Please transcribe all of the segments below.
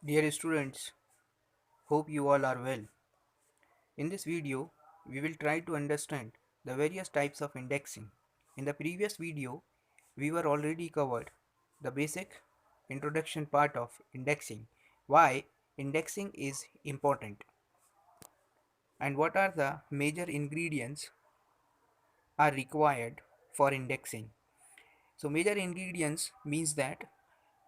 Dear students, hope you all are well. In this video, we will try to understand the various types of indexing. In the previous video, we were already covered the basic introduction part of indexing, why indexing is important, and what are the major ingredients are required for indexing. So major ingredients means that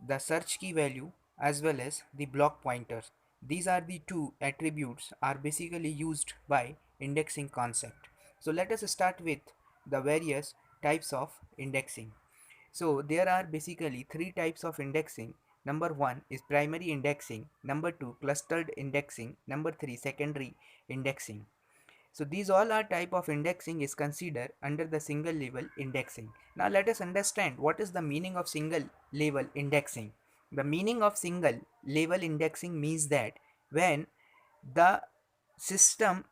the search key value as well as the block pointer. These are the two attributes are basically used by indexing concept. So let us start with the various types of indexing. So there are basically three types of indexing. Number one is primary indexing, number two clustered indexing, number three secondary indexing. So these all are type of indexing is considered under the single level indexing. Now let us understand what is the meaning of single level indexing. The meaning of single level indexing means that when the system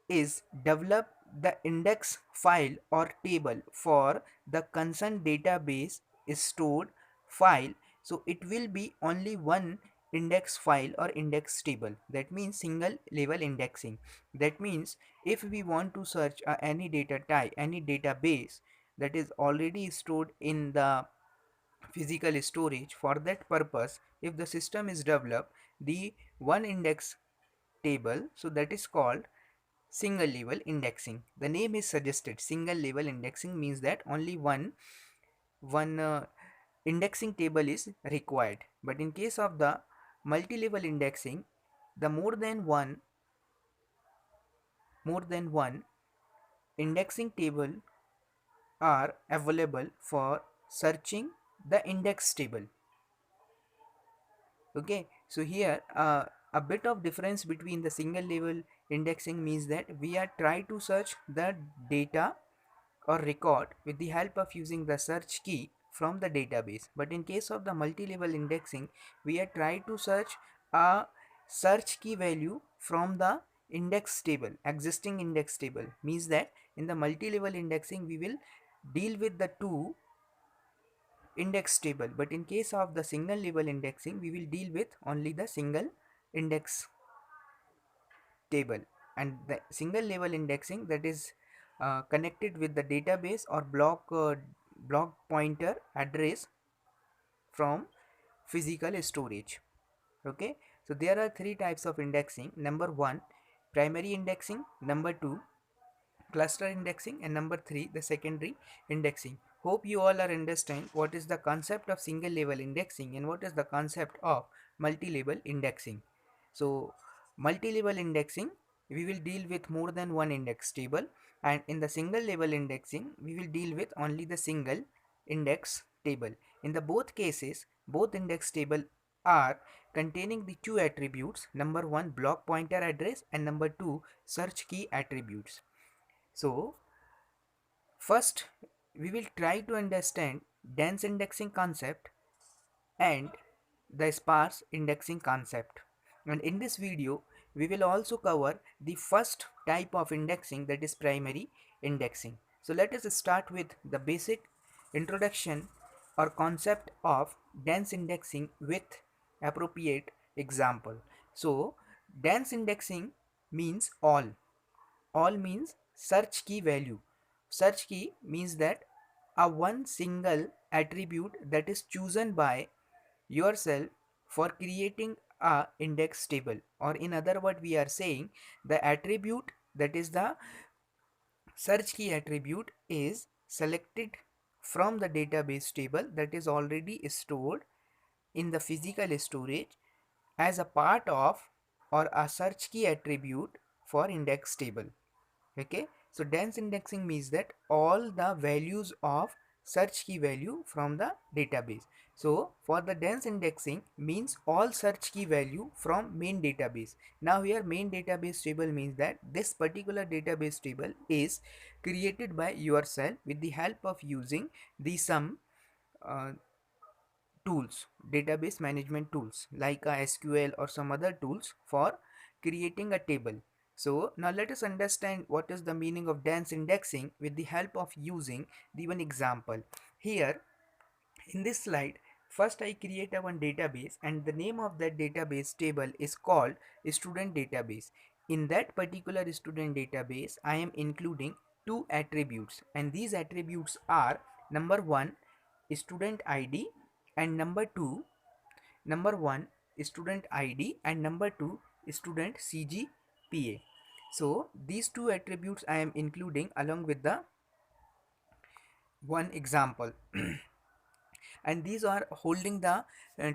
is develop the index file or table for the concerned database is stored file, so it will be only one index file or index table. That means single level indexing. That means if we want to search any data type, any database that is already stored in the physical storage, for that purpose if the system is developed the one index table, so that is called single level indexing. The name is suggested, single level indexing means that only one indexing table is required. But in case of the multi-level indexing, the more than one indexing table are available for searching the index table. Okay, so here a bit of difference between the single level indexing means that we are try to search the data or record with the help of using the search key from the database. But in case of the multi-level indexing, we are try to search a search key value from the index table, existing index table. Means that in the multi-level indexing we will deal with the two index table, but in case of the single level indexing we will deal with only the single index table. And the single level indexing, that is connected with the database or block pointer address from physical storage. Okay, so there are three types of indexing. Number one, primary indexing, number two, cluster indexing, and number three, the secondary indexing. Hope you all are understand what is the concept of single level indexing and what is the concept of multi-level indexing. So multi-level indexing, we will deal with more than one index table, and in the single level indexing we will deal with only the single index table. In the both cases, both index table are containing the two attributes, number one block pointer address and number two search key attributes. So first we will try to understand dense indexing concept and the sparse indexing concept. And in this video we will also cover the first type of indexing, that is primary indexing. So let us start with the basic introduction or concept of dense indexing with appropriate example. So dense indexing means all means search key value. Search key means that a one single attribute that is chosen by yourself for creating a index table, or in other word we are saying the attribute, that is the search key attribute, is selected from the database table that is already stored in the physical storage as a part of or a search key attribute for index table. Okay, so dense indexing means that all the values of search key value from the database. So for the dense indexing means all search key value from main database. Now here main database table means that this particular database table is created by yourself with the help of using the some uh, tools, database management tools like SQL or some other tools for creating a table. So now let us understand what is the meaning of dense indexing with the help of using the one example. Here in this slide First I create a one database, and the name of that database table is called student database. In that particular student database I am including two attributes, and these attributes are number 1 student id, and number 1 student id, and number 2 student cgpa. So these two attributes I am including along with the one example. And these are holding the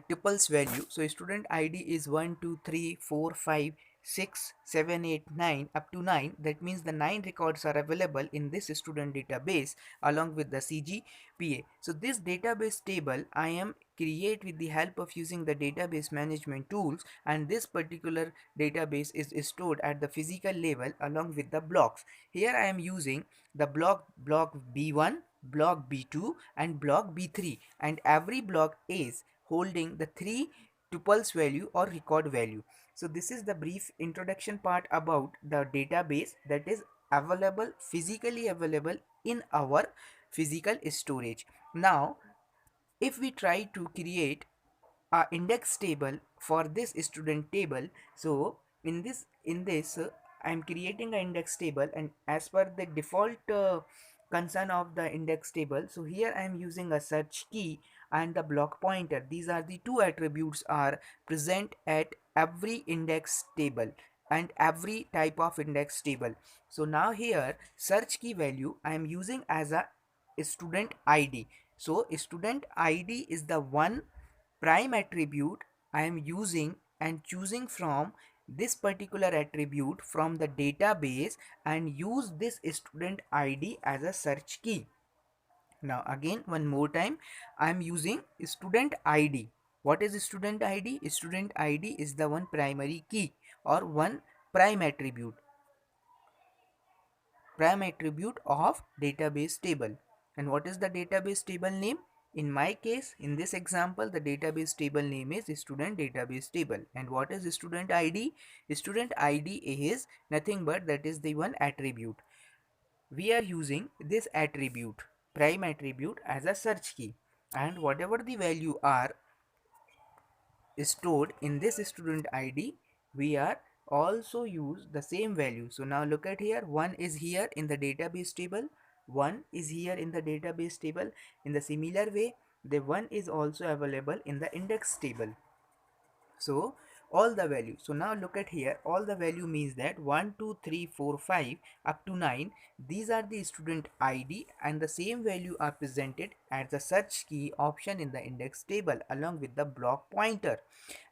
tuples value. So student id is 1 2 3 4 5 6 7 8 9 up to 9. That means the 9 records are available in this student database along with the cgpa. So this database table I am create with the help of using the database management tools, and this particular database is stored at the physical level along with the blocks. Here I am using the block b1, block b2, and block b3, and every block is holding the three tuples value or record value. So this is the brief introduction part about the database that is available, physically available in our physical storage. Now if we try to create a index table for this student table, so in this I'm creating an index table, and as per the default concern of the index table, so here I am using a search key and the block pointer. These are the two attributes are present at every index table and every type of index table. So now here search key value I am using as a student id. So student id is the one prime attribute I am using and choosing from this particular attribute from the database and use this student id as a search key. Now again one more time, I am using student id. What is student id? Student id is the one primary key or one prime attribute of database table. And what is the database table name? In my case, in this example, the database table name is student database table. And what is student id? Student id is nothing but that is the one attribute. We are using this attribute, prime attribute, as a search key, and whatever the value are stored in this student id, we are also use the same value. So now look at here, one is here in the database table, one is here in the database table. In the similar way, the one is also available in the index table. So all the value, so now look at here, all the value means that 1 2 3 4 5 up to 9, these are the student id, and the same value are presented as the search key option in the index table along with the block pointer.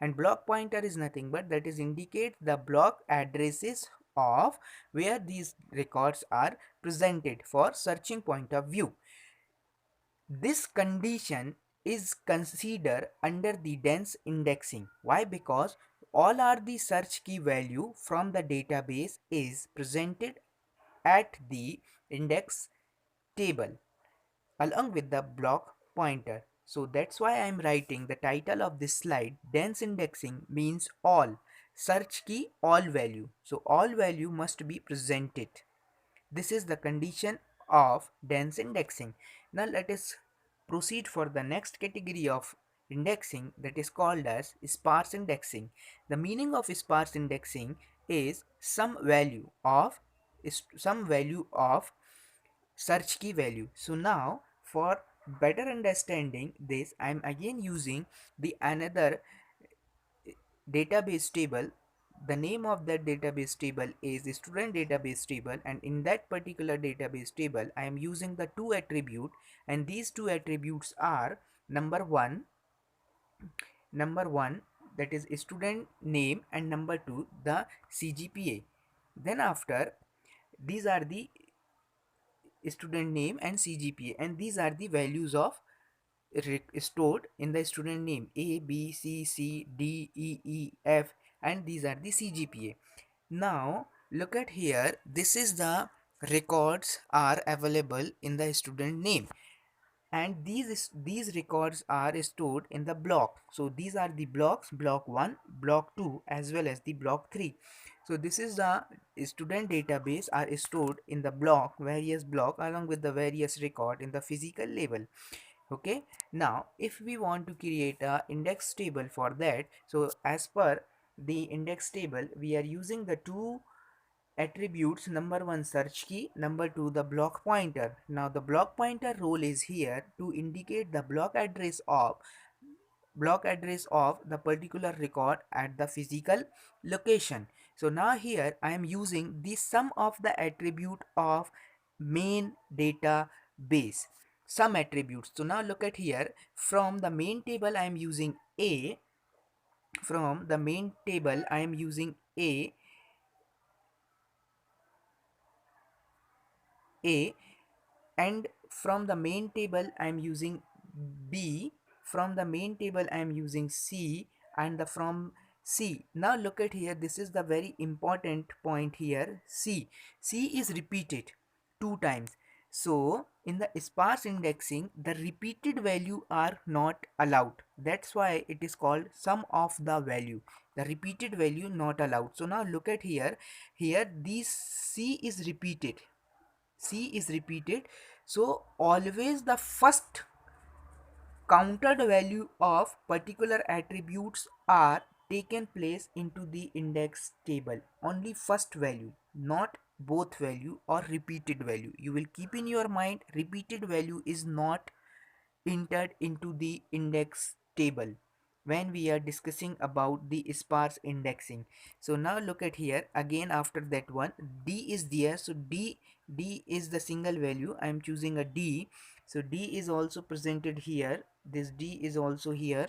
And block pointer is nothing but that is indicate the block addresses of where these records are presented for searching point of view. This condition is considered under the dense indexing. Why? Because all are the search key value from the database is presented at the index table along with the block pointer. So that's why I am writing the title of this slide. Dense indexing means all search key, all value. So all value must be presented. This is the condition of dense indexing. Now let us proceed for the next category of indexing, that is called as sparse indexing. The meaning of sparse indexing is some value of search key value. So now for better understanding this, I am again using the another database table. The name of that database table is student database table, and in that particular database table I am using the two attribute, and these two attributes are number one that is student name, and number 2 the cgpa. Then after, these are the student name and cgpa, and these are the values of stored in the student name a b c c d e e f, and these are the cgpa. Now look at here, this is the records are available in the student name, and these records are stored in the block. So these are the blocks, block 1, block 2, as well as the block 3. So this is the student database are stored in the block, various block along with the various record in the physical level. Okay, now if we want to create a index table for that, so as per the index table we are using the two attributes, number one search key, number two the block pointer. Now the block pointer role is here to indicate the block address of the particular record at the physical location. So now here I am using the sum of the attribute of main database, some attributes. So now look at here, from the main table I am using a, and from the main table I am using B, from the main table I am using C, and the from C. Now look at here, this is the very important point here. C is repeated two times. So in the sparse indexing the repeated value are not allowed. That's why it is called sum of the value. The repeated value not allowed. So now look at here, this C is repeated, so always the first counted value of particular attributes are taken place into the index table. Only first value, not both value or repeated value. You will keep in your mind, repeated value is not entered into the index table when we are discussing about the sparse indexing. So now look at here again, after that one D is there, so D is the single value. I am choosing a D, so D is also presented here, this D is also here,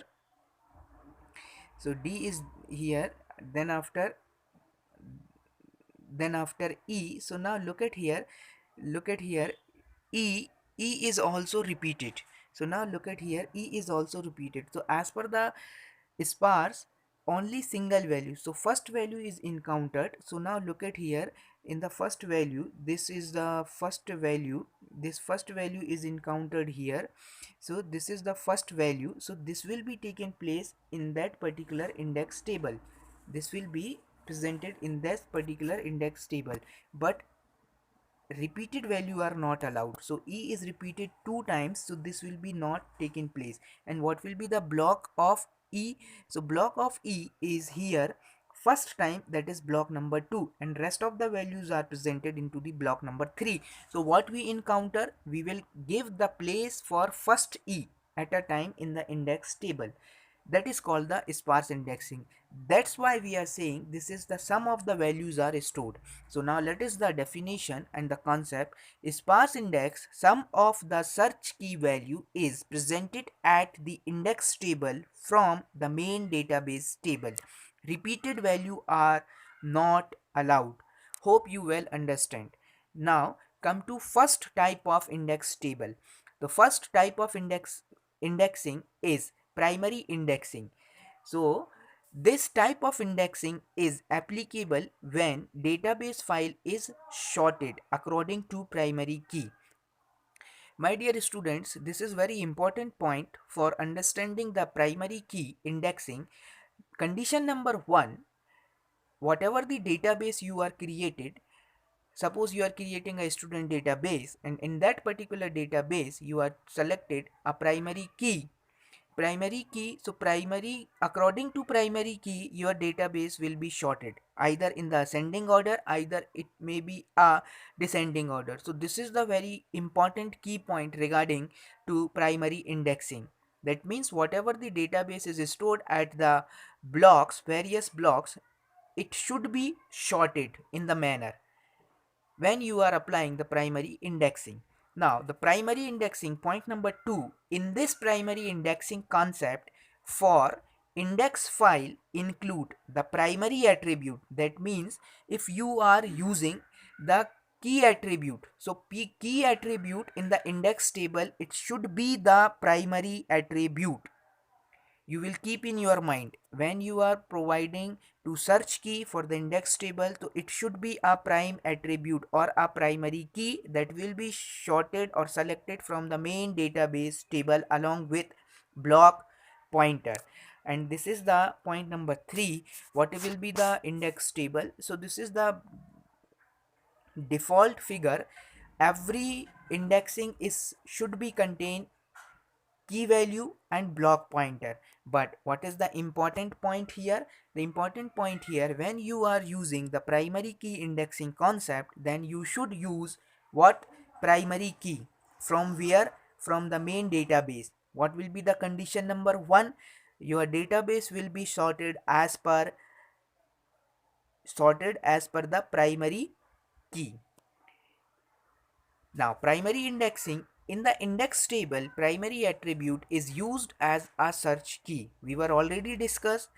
so D is here. Then after E, so now look at here E is also repeated. So now look at here, E is also repeated. So as per the sparse, only single value, so first value is encountered. So now look at here, in the first value, this is the first value, this first value is encountered here. So this is the first value, so this will be taken place in that particular index table, this will be presented in this particular index table, but repeated value are not allowed. So E is repeated two times, so this will be not taking place. And what will be the block of E? So block of E is here first time, that is block number 2, and rest of the values are presented into the block number 3. So what we encounter, we will give the place for first E at a time in the index table. That is called the sparse indexing. That's why we are saying this is the sum of the values are stored. So now let us the definition and the concept. Sparse index, sum of the search key value is presented at the index table from the main database table. Repeated value are not allowed. Hope you well understand. Now come to first type of index table. The first type of indexing is primary indexing. So this type of indexing is applicable when database file is sorted according to primary key. My dear students, this is very important point for understanding the primary key indexing. Condition number 1, whatever the database you are created, suppose you are creating a student database, and in that particular database you are selected a primary key. So primary, according to primary key, your database will be sorted either in the ascending order, either it may be a descending order. So this is the very important key point regarding to primary indexing. That means whatever the database is stored at the various blocks, it should be sorted in the manner when you are applying the primary indexing. Now, the primary indexing, point number 2, in this primary indexing concept, for index file include the primary attribute. That means if you are using the key attribute, so key attribute in the index table, it should be the primary attribute. You will keep in your mind when you are providing to search key for the index table, so it should be a prime attribute or a primary key that will be sorted or selected from the main database table along with block pointer. And this is the point number 3, what will be the index table. So this is the default figure. Every indexing is should be contained key value and block pointer. But what is the important point here? The important point here, when you are using the primary key indexing concept, then you should use what? Primary key. From where? From the main database. What will be the condition number 1? Your database will be sorted as per the primary key. Now, primary indexing, in the index table, primary attribute is used as a search key. We were already discussed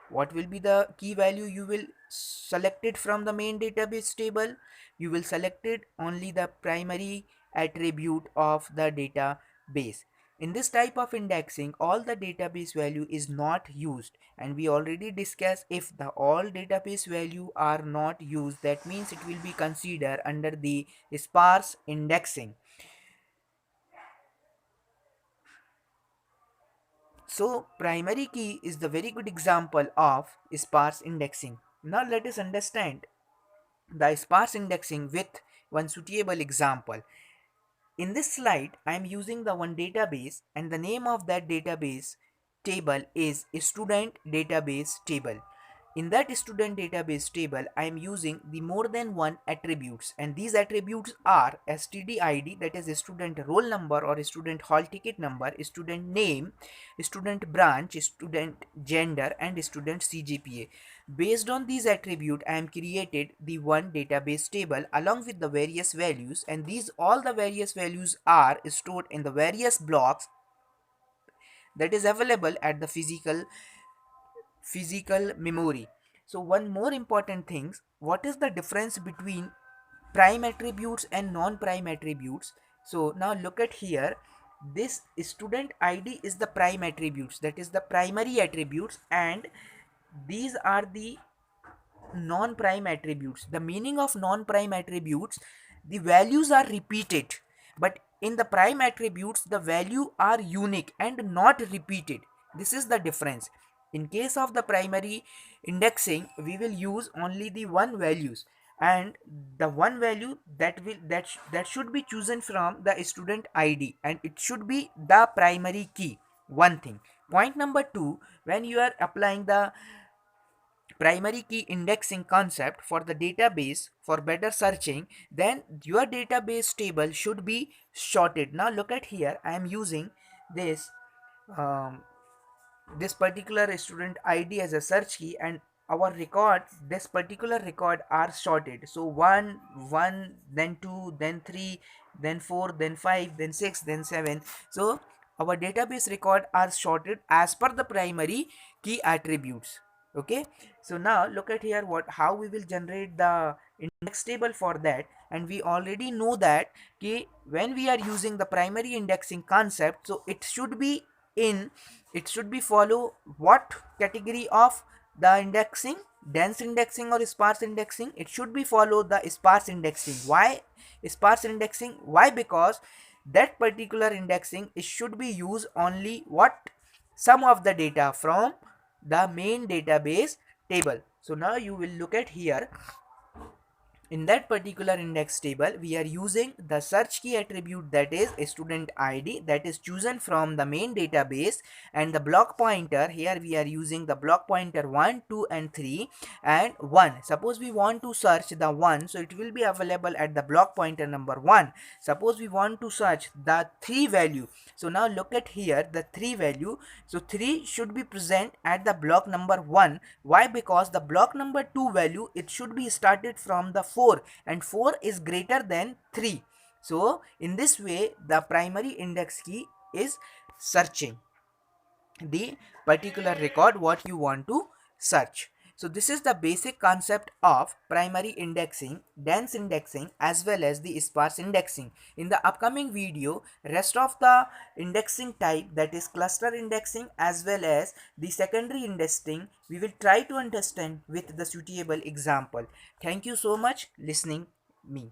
what will be the key value you will select it from the main database table. You will select it only the primary attribute of the database. In this type of indexing, all the database value is not used, and we already discussed if the all database value are not used, that means it will be considered under the sparse indexing. So primary key is the very good example of sparse indexing. Now let us understand the sparse indexing with one suitable example. In this slide, I am using the one database, and the name of that database table is student database table. In that student database table, I am using the more than one attributes, and these attributes are std_id, that is student roll number or student hall ticket number, student name, student branch, student gender, and student CGPA. Based on these attributes, I am created the one database table along with the various values, and these all the various values are stored in the various blocks that is available at the physical memory. So one more important things, what is the difference between prime attributes and non-prime attributes? So now look at here, this student id is the prime attributes, that is the primary attributes, and these are the non-prime attributes. The meaning of non-prime attributes, the values are repeated, but in the prime attributes the value are unique and not repeated. This is the difference. In case of the primary indexing, we will use only the one values, and the one value that should be chosen from the student id, and it should be the primary key. One thing. Point number 2, when you are applying the primary key indexing concept for the database for better searching, then your database table should be sorted. Now look at here, I am using this um, this particular student id as a search key, and our records, this particular record, are sorted. So 1 1, then 2, then 3, then 4, then 5, then 6, then 7. So our database record are sorted as per the primary key attributes. Okay, so now look at here, what how we will generate the index table for that. And we already know that when we are using the primary indexing concept, so it should be follow what category of the indexing? Dense indexing or sparse indexing? It should be follow the sparse indexing. Why sparse indexing? Why? Because that particular indexing, it should be used only what? Some of the data from the main database table. So now you will look at here, in that particular index table, we are using the search key attribute, that is student id, that is chosen from the main database, and the block pointer, here we are using the block pointer 1, 2 and 3 and 1. Suppose we want to search the 1, so it will be available at the block pointer number 1. Suppose we want to search the 3 value, so now look at here, the 3 value, so 3 should be present at the block number 1. Why? Because the block number 2 value, it should be started from the 4, and 4 is greater than 3. So in this way, the primary index key is searching the particular record what you want to search. So this is the basic concept of primary indexing, dense indexing, as well as the sparse indexing. In the upcoming video, rest of the indexing type, that is cluster indexing as well as the secondary indexing, we will try to understand with the suitable example. Thank you so much listening me.